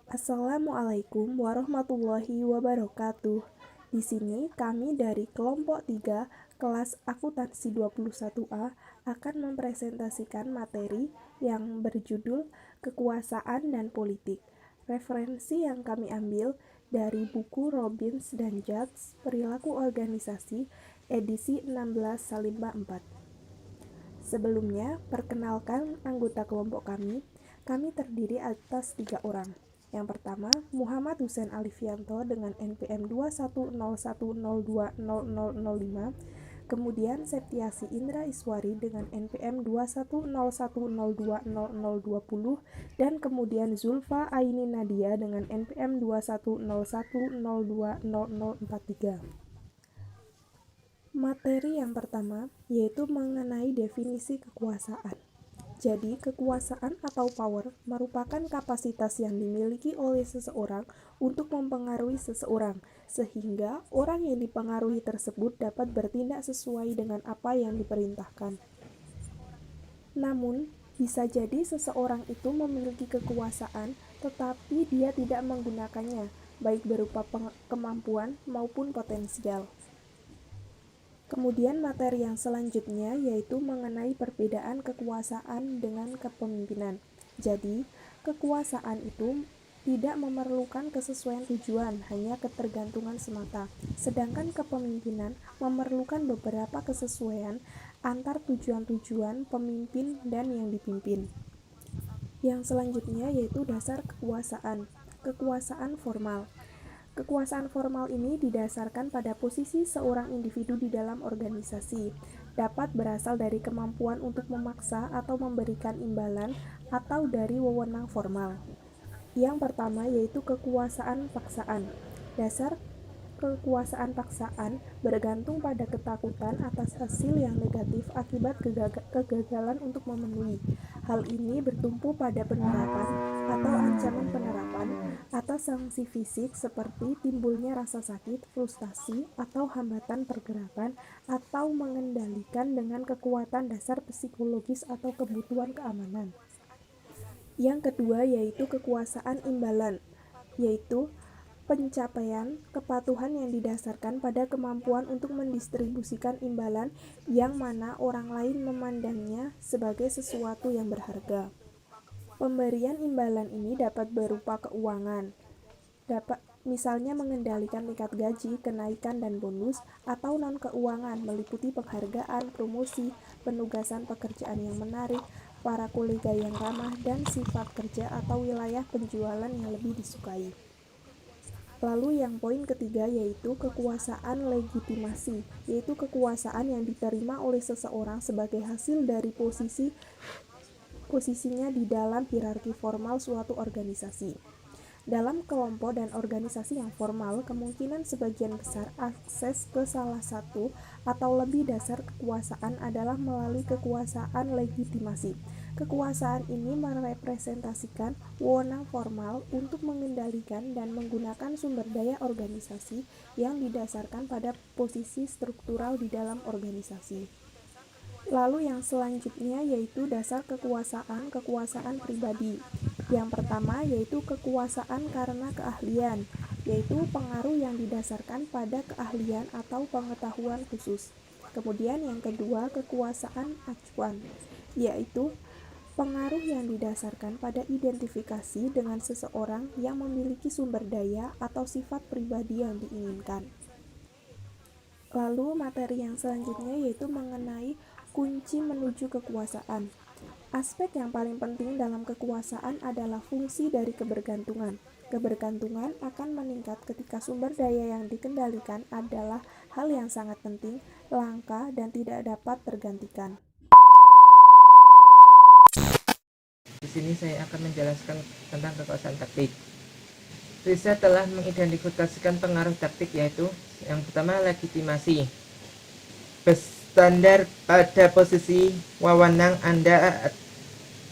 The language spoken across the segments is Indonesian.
Assalamualaikum warahmatullahi wabarakatuh. Di sini kami dari kelompok 3 kelas akuntansi 21A akan mempresentasikan materi yang berjudul Kekuasaan dan Politik. Referensi yang kami ambil dari buku Robbins dan Judge Perilaku Organisasi edisi 16 Salimba 4. Sebelumnya, perkenalkan anggota kelompok kami. Kami terdiri atas 3 orang. Yang pertama, Muhammad Husain Alifianto dengan NPM 2101020005. Kemudian Septiasi Indra Iswari dengan NPM 2101020020 dan kemudian Zulfa Aini Nadia dengan NPM 2101020043. Materi yang pertama yaitu mengenai definisi kekuasaan. Jadi, kekuasaan atau power merupakan kapasitas yang dimiliki oleh seseorang untuk mempengaruhi seseorang, sehingga orang yang dipengaruhi tersebut dapat bertindak sesuai dengan apa yang diperintahkan. Namun, bisa jadi seseorang itu memiliki kekuasaan, tetapi dia tidak menggunakannya, baik berupa kemampuan maupun potensial. Kemudian materi yang selanjutnya yaitu mengenai perbedaan kekuasaan dengan kepemimpinan. Jadi, kekuasaan itu tidak memerlukan kesesuaian tujuan, hanya ketergantungan semata. Sedangkan kepemimpinan memerlukan beberapa kesesuaian antar tujuan-tujuan pemimpin dan yang dipimpin. Yang selanjutnya yaitu dasar kekuasaan. Kekuasaan formal. Kekuasaan formal ini didasarkan pada posisi seorang individu di dalam organisasi, dapat berasal dari kemampuan untuk memaksa atau memberikan imbalan atau dari wewenang formal. Yang pertama yaitu kekuasaan paksaan. Dasar kekuasaan paksaan bergantung pada ketakutan atas hasil yang negatif akibat kegagalan untuk memenuhi. Hal ini bertumpu pada penerapan atau ancaman penerapan atas sanksi fisik seperti timbulnya rasa sakit, frustasi, atau hambatan pergerakan, atau mengendalikan dengan kekuatan dasar psikologis atau kebutuhan keamanan. Yang kedua yaitu kekuasaan imbalan, yaitu pencapaian kepatuhan yang didasarkan pada kemampuan untuk mendistribusikan imbalan yang mana orang lain memandangnya sebagai sesuatu yang berharga. Pemberian imbalan ini dapat berupa keuangan, dapat misalnya mengendalikan tingkat gaji, kenaikan dan bonus, atau non-keuangan meliputi penghargaan, promosi, penugasan pekerjaan yang menarik, para kolega yang ramah, dan sifat kerja atau wilayah penjualan yang lebih disukai. Lalu yang poin ketiga yaitu kekuasaan legitimasi, yaitu kekuasaan yang diterima oleh seseorang sebagai hasil dari posisinya di dalam hierarki formal suatu organisasi. Dalam kelompok dan organisasi yang formal, kemungkinan sebagian besar akses ke salah satu atau lebih dasar kekuasaan adalah melalui kekuasaan legitimasi. Kekuasaan ini merepresentasikan wewenang formal untuk mengendalikan dan menggunakan sumber daya organisasi yang didasarkan pada posisi struktural di dalam organisasi. Lalu yang selanjutnya yaitu dasar kekuasaan pribadi. Yang pertama yaitu kekuasaan karena keahlian, yaitu pengaruh yang didasarkan pada keahlian atau pengetahuan khusus. Kemudian yang kedua kekuasaan acuan, yaitu pengaruh yang didasarkan pada identifikasi dengan seseorang yang memiliki sumber daya atau sifat pribadi yang diinginkan. Lalu materi yang selanjutnya yaitu mengenai kunci menuju kekuasaan. Aspek yang paling penting dalam kekuasaan adalah fungsi dari kebergantungan. Kebergantungan akan meningkat ketika sumber daya yang dikendalikan adalah hal yang sangat penting, langka, dan tidak dapat tergantikan. Di sini saya akan menjelaskan tentang kekuasaan taktik. Riset telah mengidentifikasikan pengaruh taktik yaitu yang pertama legitimasi. Bersandar pada posisi wewenang Anda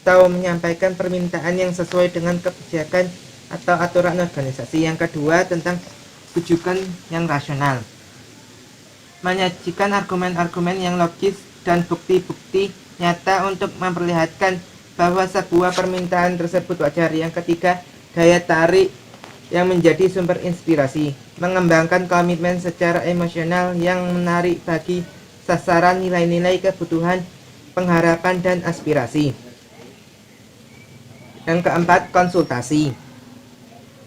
atau menyampaikan permintaan yang sesuai dengan kebijakan atau aturan organisasi. Yang kedua tentang rujukan yang rasional. Menyajikan argumen-argumen yang logis dan bukti-bukti nyata untuk memperlihatkan bahwa sebuah permintaan tersebut wajar. Yang ketiga, daya tarik yang menjadi sumber inspirasi, mengembangkan komitmen secara emosional yang menarik bagi sasaran nilai-nilai, kebutuhan, pengharapan, dan aspirasi. Yang keempat, konsultasi.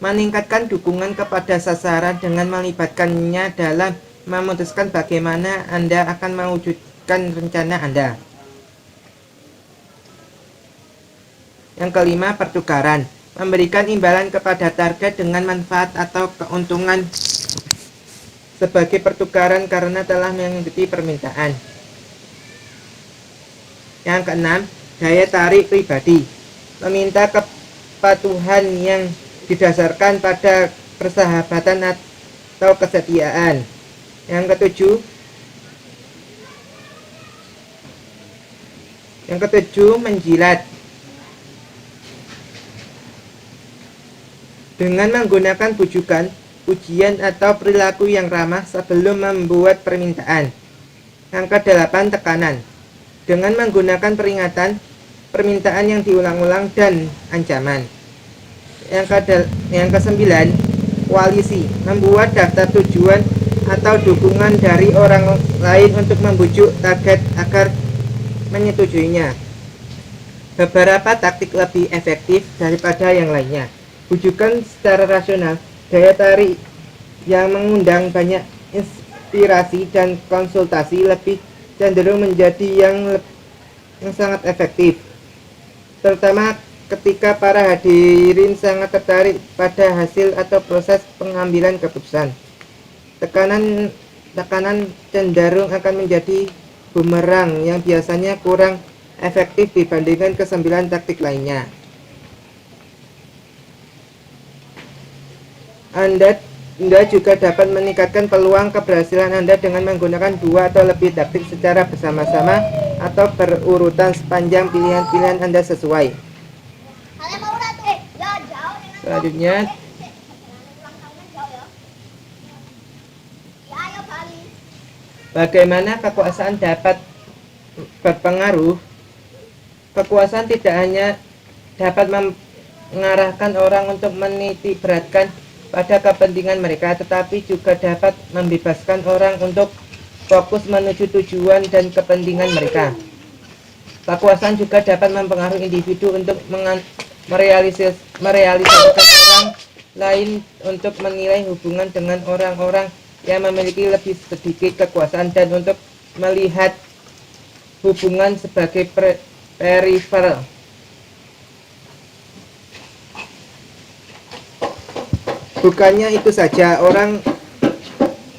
Meningkatkan dukungan kepada sasaran dengan melibatkannya dalam memutuskan bagaimana Anda akan mewujudkan rencana Anda. Yang kelima, pertukaran. Memberikan imbalan kepada target dengan manfaat atau keuntungan sebagai pertukaran karena telah mengikuti permintaan. Yang keenam, daya tarik pribadi. Meminta kepatuhan yang didasarkan pada persahabatan atau kesetiaan. Yang ketujuh, menjilat. Dengan menggunakan bujukan, pujian, atau perilaku yang ramah sebelum membuat permintaan. Yang kedelapan, tekanan. Dengan menggunakan peringatan, permintaan yang diulang-ulang, dan ancaman. Yang kesembilan, koalisi. Membuat daftar tujuan atau dukungan dari orang lain untuk membujuk target agar menyetujuinya. Beberapa taktik lebih efektif daripada yang lainnya. Bujukan secara rasional, daya tarik yang mengundang banyak inspirasi, dan konsultasi lebih cenderung menjadi yang sangat efektif, terutama ketika para hadirin sangat tertarik pada hasil atau proses pengambilan keputusan. Tekanan cenderung akan menjadi bumerang yang biasanya kurang efektif dibandingkan ke-9 taktik lainnya. Anda juga dapat meningkatkan peluang keberhasilan Anda dengan menggunakan 2 atau lebih taktik secara bersama-sama atau berurutan sepanjang pilihan-pilihan Anda sesuai. Selanjutnya, bagaimana kekuasaan dapat berpengaruh? Kekuasaan tidak hanya dapat mengarahkan orang untuk menitik beratkan pada kepentingan mereka, tetapi juga dapat membebaskan orang untuk fokus menuju tujuan dan kepentingan mereka. Kekuasaan juga dapat mempengaruhi individu untuk merealisasikan orang lain, untuk menilai hubungan dengan orang-orang yang memiliki lebih sedikit kekuasaan, dan untuk melihat hubungan sebagai periferal. Bukannya itu saja, orang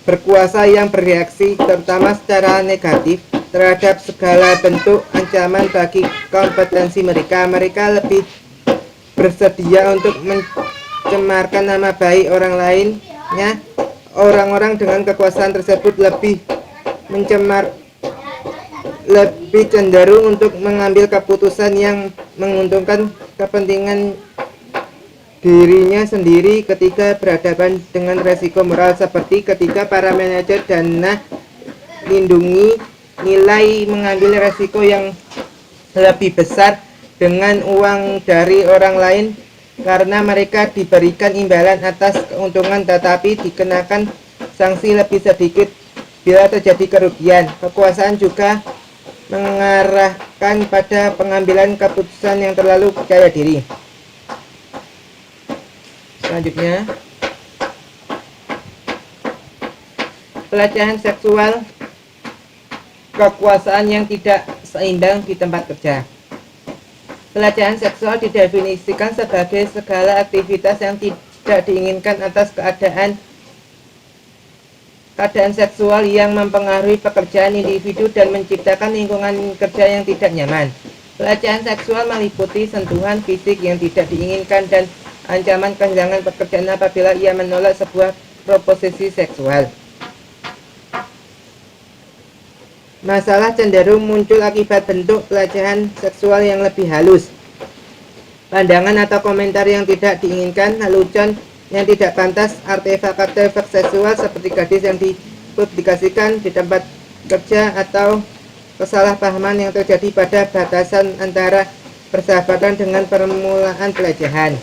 berkuasa yang bereaksi terutama secara negatif terhadap segala bentuk ancaman bagi kompetensi mereka. Mereka lebih bersedia untuk mencemarkan nama baik orang lainnya. Orang-orang dengan kekuasaan tersebut lebih cenderung untuk mengambil keputusan yang menguntungkan kepentingan dirinya sendiri ketika berhadapan dengan resiko moral, seperti ketika para manajer dana lindungi nilai mengambil resiko yang lebih besar dengan uang dari orang lain karena mereka diberikan imbalan atas keuntungan tetapi dikenakan sanksi lebih sedikit bila terjadi kerugian. Kekuasaan juga mengarahkan pada pengambilan keputusan yang terlalu percaya diri. Selanjutnya, pelecehan seksual, kekuasaan yang tidak seimbang di tempat kerja. Pelecehan seksual didefinisikan sebagai segala aktivitas yang tidak diinginkan atas keadaan seksual yang mempengaruhi pekerjaan individu dan menciptakan lingkungan kerja yang tidak nyaman. Pelecehan seksual meliputi sentuhan fisik yang tidak diinginkan dan ancaman kehilangan pekerjaan apabila ia menolak sebuah proposisi seksual. Masalah cenderung muncul akibat bentuk pelecehan seksual yang lebih halus, pandangan atau komentar yang tidak diinginkan, lelucon yang tidak pantas, artefak seksual seperti gadis yang dipublikasikan di tempat kerja, atau kesalahpahaman yang terjadi pada batasan antara persahabatan dengan permulaan pelecehan.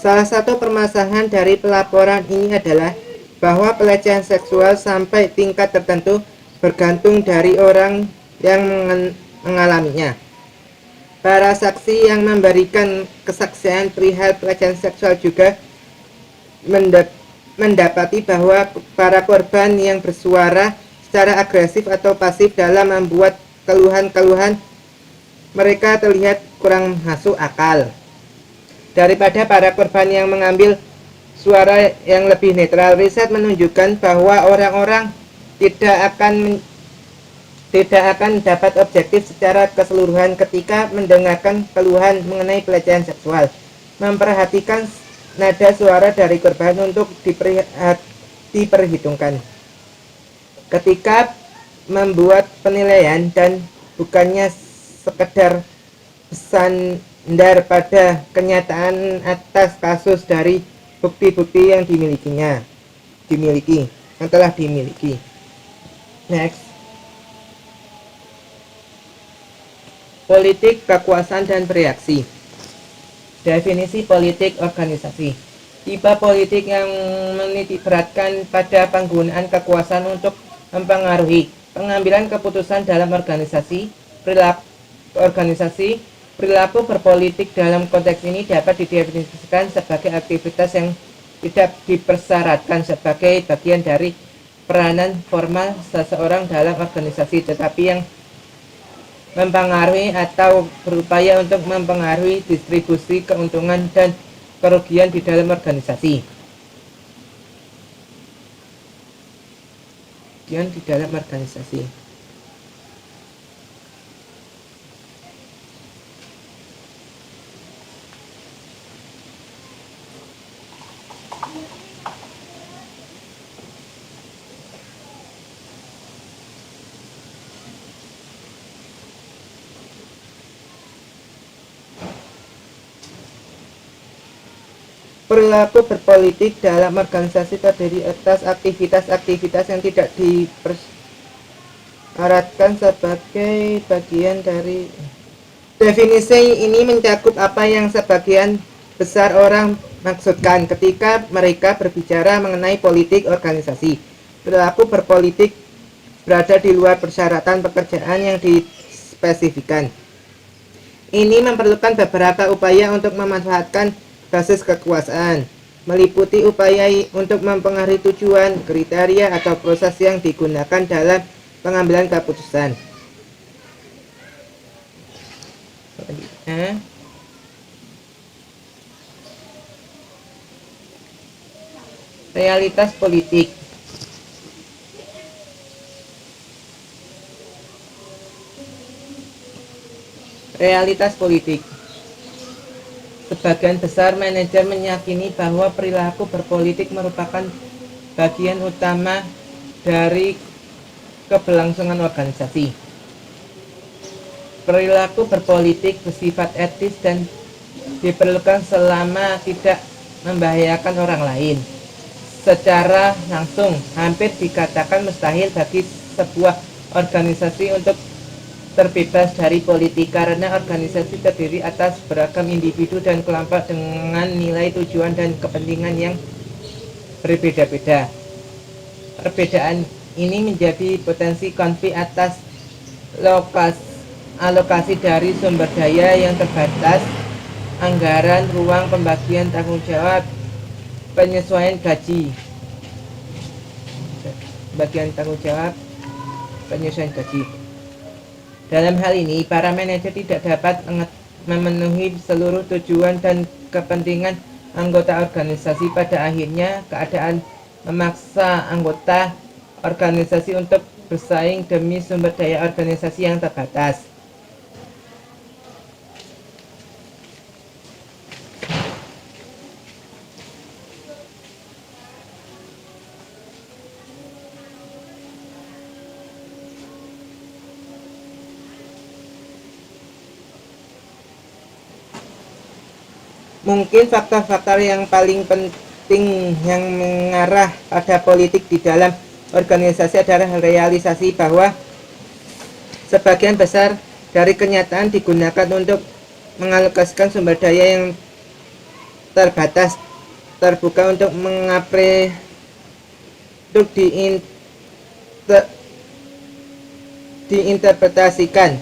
Salah satu permasalahan dari pelaporan ini adalah bahwa pelecehan seksual sampai tingkat tertentu bergantung dari orang yang mengalaminya. Para saksi yang memberikan kesaksian perihal pelecehan seksual juga mendapati bahwa para korban yang bersuara secara agresif atau pasif dalam membuat keluhan-keluhan mereka terlihat kurang masuk akal daripada para korban yang mengambil suara yang lebih netral. Riset menunjukkan bahwa orang-orang tidak akan dapat objektif secara keseluruhan ketika mendengarkan keluhan mengenai pelecehan seksual. Memperhatikan nada suara dari korban untuk diperhitungkan ketika membuat penilaian, dan bukannya sekedar bersandar pada kenyataan atas kasus dari bukti-bukti yang telah dimiliki. Next. Politik, kekuasaan, dan bereaksi. Definisi politik organisasi. Tipe politik yang menitikberatkan pada penggunaan kekuasaan untuk mempengaruhi pengambilan keputusan dalam organisasi. Perilaku berpolitik dalam konteks ini dapat didefinisikan sebagai aktivitas yang tidak dipersyaratkan sebagai bagian dari peranan formal seseorang dalam organisasi, tetapi yang mempengaruhi atau berupaya untuk mempengaruhi distribusi keuntungan dan kerugian di dalam organisasi. Perilaku berpolitik dalam organisasi terdiri atas aktivitas-aktivitas yang tidak dipersyaratkan sebagai bagian dari. Definisi ini mencakup apa yang sebagian besar orang maksudkan ketika mereka berbicara mengenai politik organisasi. Perilaku berpolitik berada di luar persyaratan pekerjaan yang dispesifikan. Ini memerlukan beberapa upaya untuk memanfaatkan basis kekuasaan, meliputi upaya untuk mempengaruhi tujuan, kriteria, atau proses yang digunakan dalam pengambilan keputusan. Realitas politik. Sebagian besar manajer meyakini bahwa perilaku berpolitik merupakan bagian utama dari keberlangsungan organisasi. Perilaku berpolitik bersifat etis dan diperlukan selama tidak membahayakan orang lain. Secara langsung, hampir dikatakan mustahil bagi sebuah organisasi untuk terbebas dari politik karena organisasi terdiri atas beragam individu dan kelompok dengan nilai, tujuan, dan kepentingan yang berbeda-beda. Perbedaan ini menjadi potensi konflik atas alokasi dari sumber daya yang terbatas, anggaran, ruang pembagian tanggung jawab, penyesuaian gaji. Dalam hal ini, para manajer tidak dapat memenuhi seluruh tujuan dan kepentingan anggota organisasi. Pada akhirnya, keadaan memaksa anggota organisasi untuk bersaing demi sumber daya organisasi yang terbatas. Mungkin faktor-faktor yang paling penting yang mengarah pada politik di dalam organisasi adalah realisasi bahwa sebagian besar dari kenyataan digunakan untuk mengalokasikan sumber daya yang terbatas, terbuka untuk untuk diinterpretasikan.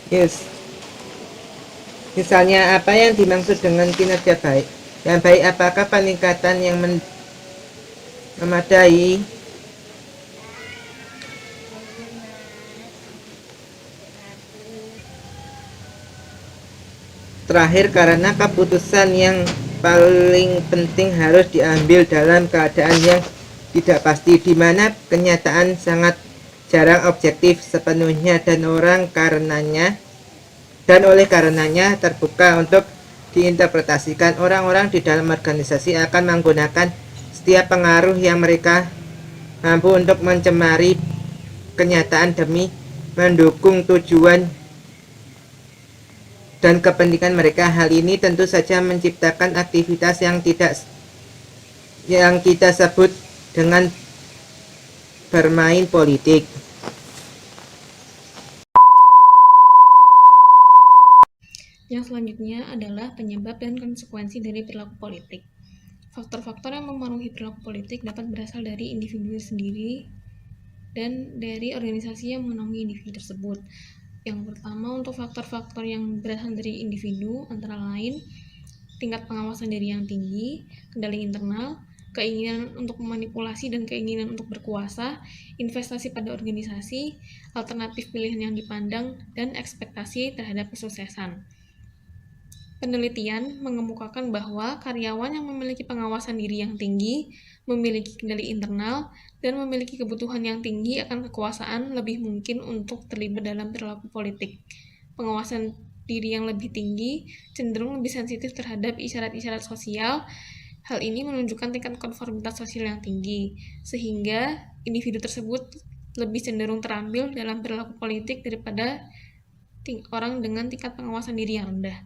Yes. Misalnya, apa yang dimaksud dengan kinerja baik? Yang baik, apakah peningkatan yang memadai? Terakhir, karena keputusan yang paling penting harus diambil dalam keadaan yang tidak pasti, di mana kenyataan sangat jarang objektif sepenuhnya dan oleh karenanya terbuka untuk diinterpretasikan. Orang-orang di dalam organisasi akan menggunakan setiap pengaruh yang mereka mampu untuk mencemari kenyataan demi mendukung tujuan dan kepentingan mereka. Hal ini tentu saja menciptakan aktivitas yang kita sebut dengan bermain politik. Yang selanjutnya adalah penyebab dan konsekuensi dari perilaku politik. Faktor-faktor yang memengaruhi perilaku politik dapat berasal dari individu sendiri dan dari organisasi yang menaungi individu tersebut. Yang pertama, untuk faktor-faktor yang berasal dari individu antara lain tingkat pengawasan diri yang tinggi, kendali internal, keinginan untuk memanipulasi dan keinginan untuk berkuasa, investasi pada organisasi, alternatif pilihan yang dipandang, dan ekspektasi terhadap kesuksesan. Penelitian mengemukakan bahwa karyawan yang memiliki pengawasan diri yang tinggi, memiliki kendali internal, dan memiliki kebutuhan yang tinggi akan kekuasaan lebih mungkin untuk terlibat dalam perilaku politik. Pengawasan diri yang lebih tinggi cenderung lebih sensitif terhadap isyarat-isyarat sosial. Hal ini menunjukkan tingkat konformitas sosial yang tinggi, sehingga individu tersebut lebih cenderung terambil dalam perilaku politik daripada orang dengan tingkat pengawasan diri yang rendah.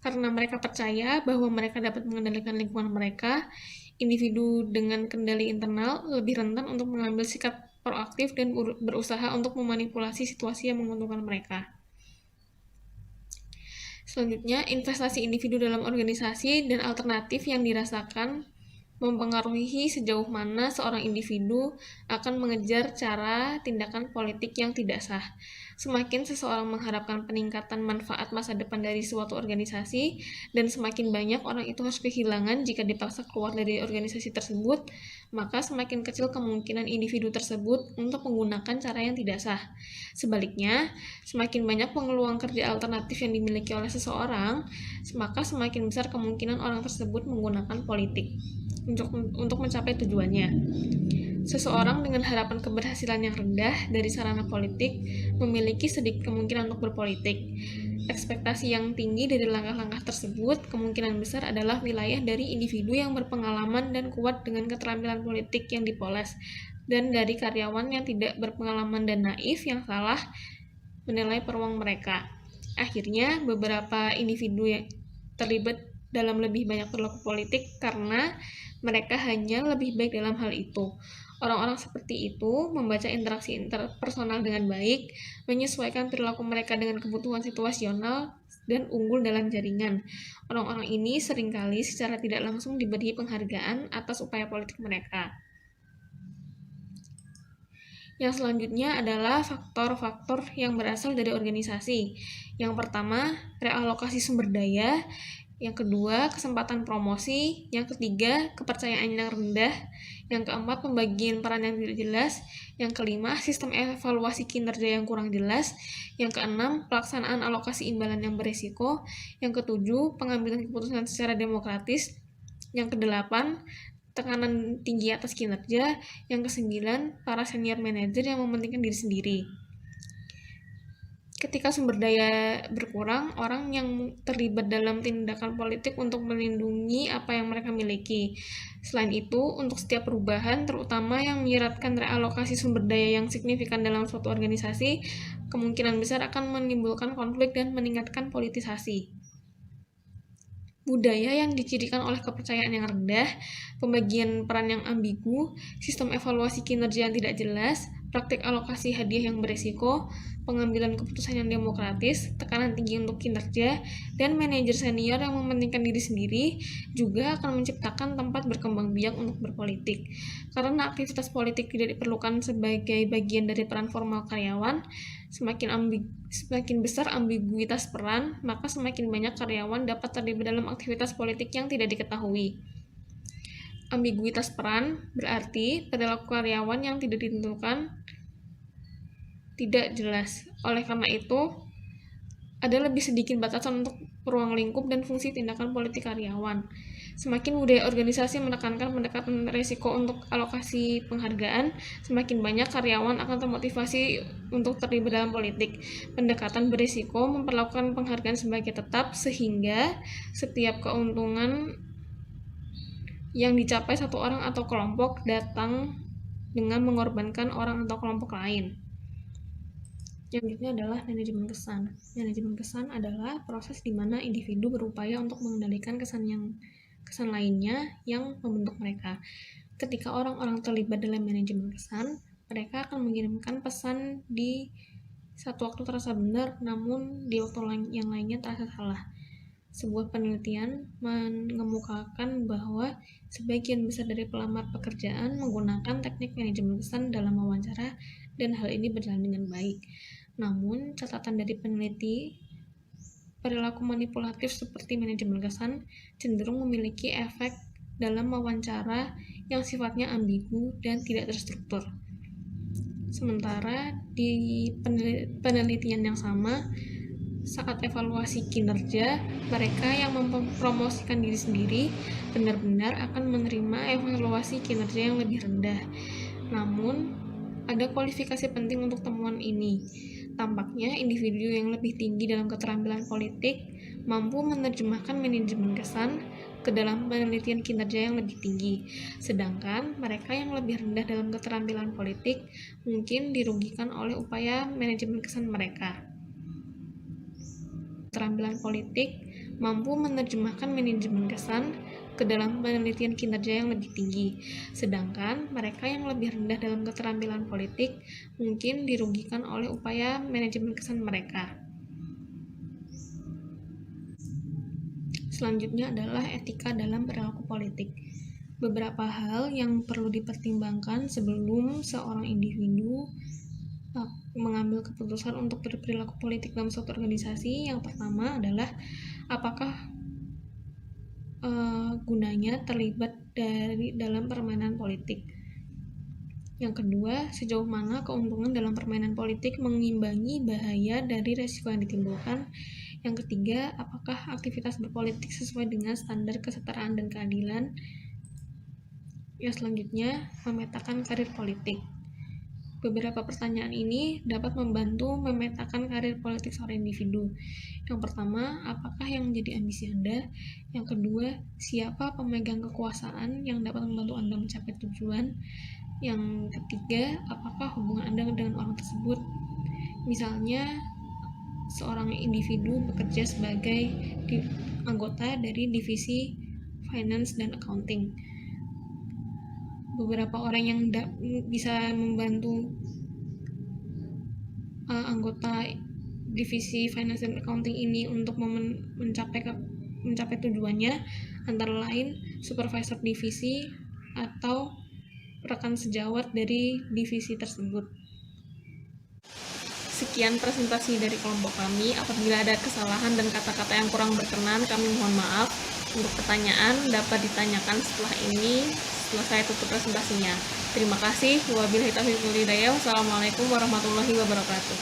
Karena mereka percaya bahwa mereka dapat mengendalikan lingkungan mereka, individu dengan kendali internal lebih rentan untuk mengambil sikap proaktif dan berusaha untuk memanipulasi situasi yang menguntungkan mereka. Selanjutnya, investasi individu dalam organisasi dan alternatif yang dirasakan mempengaruhi sejauh mana seorang individu akan mengejar cara tindakan politik yang tidak sah. Semakin seseorang mengharapkan peningkatan manfaat masa depan dari suatu organisasi, dan semakin banyak orang itu harus kehilangan jika dipaksa keluar dari organisasi tersebut, maka semakin kecil kemungkinan individu tersebut untuk menggunakan cara yang tidak sah. Sebaliknya, semakin banyak peluang kerja alternatif yang dimiliki oleh seseorang, maka semakin besar kemungkinan orang tersebut menggunakan politik untuk mencapai tujuannya. Seseorang dengan harapan keberhasilan yang rendah dari sarana politik memiliki sedikit kemungkinan untuk berpolitik. Ekspektasi yang tinggi dari langkah-langkah tersebut kemungkinan besar adalah wilayah dari individu yang berpengalaman dan kuat dengan keterampilan politik yang dipoles, dan dari karyawan yang tidak berpengalaman dan naif yang salah menilai peluang mereka. Akhirnya, beberapa individu yang terlibat dalam lebih banyak perilaku politik karena mereka hanya lebih baik dalam hal itu. Orang-orang seperti itu membaca interaksi interpersonal dengan baik, menyesuaikan perilaku mereka dengan kebutuhan situasional, dan unggul dalam jaringan. Orang-orang ini seringkali secara tidak langsung diberi penghargaan atas upaya politik mereka. Yang selanjutnya adalah faktor-faktor yang berasal dari organisasi. Yang pertama, realokasi sumber daya. Yang kedua, kesempatan promosi. Yang ketiga, kepercayaan yang rendah. Yang keempat, pembagian peran yang tidak jelas. Yang kelima, sistem evaluasi kinerja yang kurang jelas. Yang keenam, pelaksanaan alokasi imbalan yang berisiko. Yang ketujuh, pengambilan keputusan secara demokratis. Yang kedelapan, tekanan tinggi atas kinerja. Yang kesembilan, para senior manajer yang mementingkan diri sendiri. Ketika sumber daya berkurang, orang yang terlibat dalam tindakan politik untuk melindungi apa yang mereka miliki. Selain itu, untuk setiap perubahan, terutama yang menyiratkan realokasi sumber daya yang signifikan dalam suatu organisasi, kemungkinan besar akan menimbulkan konflik dan meningkatkan politisasi. budaya yang dicirikan oleh kepercayaan yang rendah, pembagian peran yang ambigu, sistem evaluasi kinerja yang tidak jelas, praktik alokasi hadiah yang beresiko, pengambilan keputusan yang demokratis, tekanan tinggi untuk kinerja, dan manajer senior yang mementingkan diri sendiri juga akan menciptakan tempat berkembang biak untuk berpolitik. Karena aktivitas politik tidak diperlukan sebagai bagian dari peran formal karyawan, semakin besar ambiguitas peran, maka semakin banyak karyawan dapat terlibat dalam aktivitas politik yang tidak diketahui. Ambiguitas peran berarti perilaku karyawan yang tidak ditentukan tidak jelas. Oleh karena itu, ada lebih sedikit batasan untuk ruang lingkup dan fungsi tindakan politik karyawan. Semakin budaya organisasi menekankan pendekatan risiko untuk alokasi penghargaan, semakin banyak karyawan akan termotivasi untuk terlibat dalam politik. Pendekatan berisiko memperlakukan penghargaan sebagai tetap, sehingga setiap keuntungan yang dicapai satu orang atau kelompok datang dengan mengorbankan orang atau kelompok lain. Selanjutnya adalah manajemen kesan. Manajemen kesan adalah proses di mana individu berupaya untuk mengendalikan kesan lainnya yang membentuk mereka. Ketika orang-orang terlibat dalam manajemen kesan, mereka akan mengirimkan pesan di satu waktu terasa benar, namun di waktu yang lainnya terasa salah. Sebuah penelitian mengemukakan bahwa sebagian besar dari pelamar pekerjaan menggunakan teknik manajemen kesan dalam wawancara, dan hal ini berjalan dengan baik. Namun, catatan dari peneliti, perilaku manipulatif seperti manajemen kesan cenderung memiliki efek dalam wawancara yang sifatnya ambigu dan tidak terstruktur. Sementara di penelitian yang sama, saat evaluasi kinerja, mereka yang mempromosikan diri sendiri benar-benar akan menerima evaluasi kinerja yang lebih rendah. Namun, ada kualifikasi penting untuk temuan ini. Tampaknya individu yang lebih tinggi dalam keterampilan politik mampu menerjemahkan manajemen kesan ke dalam penelitian kinerja yang lebih tinggi, sedangkan mereka yang lebih rendah dalam keterampilan politik mungkin dirugikan oleh upaya manajemen kesan mereka. Keterampilan politik mampu menerjemahkan manajemen kesan ke dalam penelitian kinerja yang lebih tinggi, sedangkan mereka yang lebih rendah dalam keterampilan politik mungkin dirugikan oleh upaya manajemen kesan mereka. Selanjutnya adalah etika dalam perilaku politik. Beberapa hal yang perlu dipertimbangkan sebelum seorang individu mengambil keputusan untuk berperilaku politik dalam suatu organisasi. Yang pertama adalah apakah gunanya terlibat dalam permainan politik. Yang kedua, sejauh mana keuntungan dalam permainan politik mengimbangi bahaya dari resiko yang ditimbulkan. Yang ketiga, apakah aktivitas berpolitik sesuai dengan standar kesetaraan dan keadilan. Yang selanjutnya, memetakan karir politik. Beberapa pertanyaan ini dapat membantu memetakan karir politik seorang individu. Yang pertama, apakah yang menjadi ambisi Anda? Yang kedua, siapa pemegang kekuasaan yang dapat membantu Anda mencapai tujuan? Yang ketiga, apakah hubungan Anda dengan orang tersebut? Misalnya, seorang individu bekerja sebagai anggota dari divisi finance dan accounting. Beberapa orang yang bisa membantu anggota divisi finance dan accounting ini untuk mencapai tujuannya antara lain supervisor divisi atau rekan sejawat dari divisi tersebut. Sekian presentasi dari kelompok kami. Apabila ada kesalahan dan kata-kata yang kurang berkenan, kami mohon maaf. Untuk pertanyaan dapat ditanyakan setelah saya tutup presentasinya. Terima kasih. Wabillahi taufiq wal hidayah. Wassalamualaikum warahmatullahi wabarakatuh.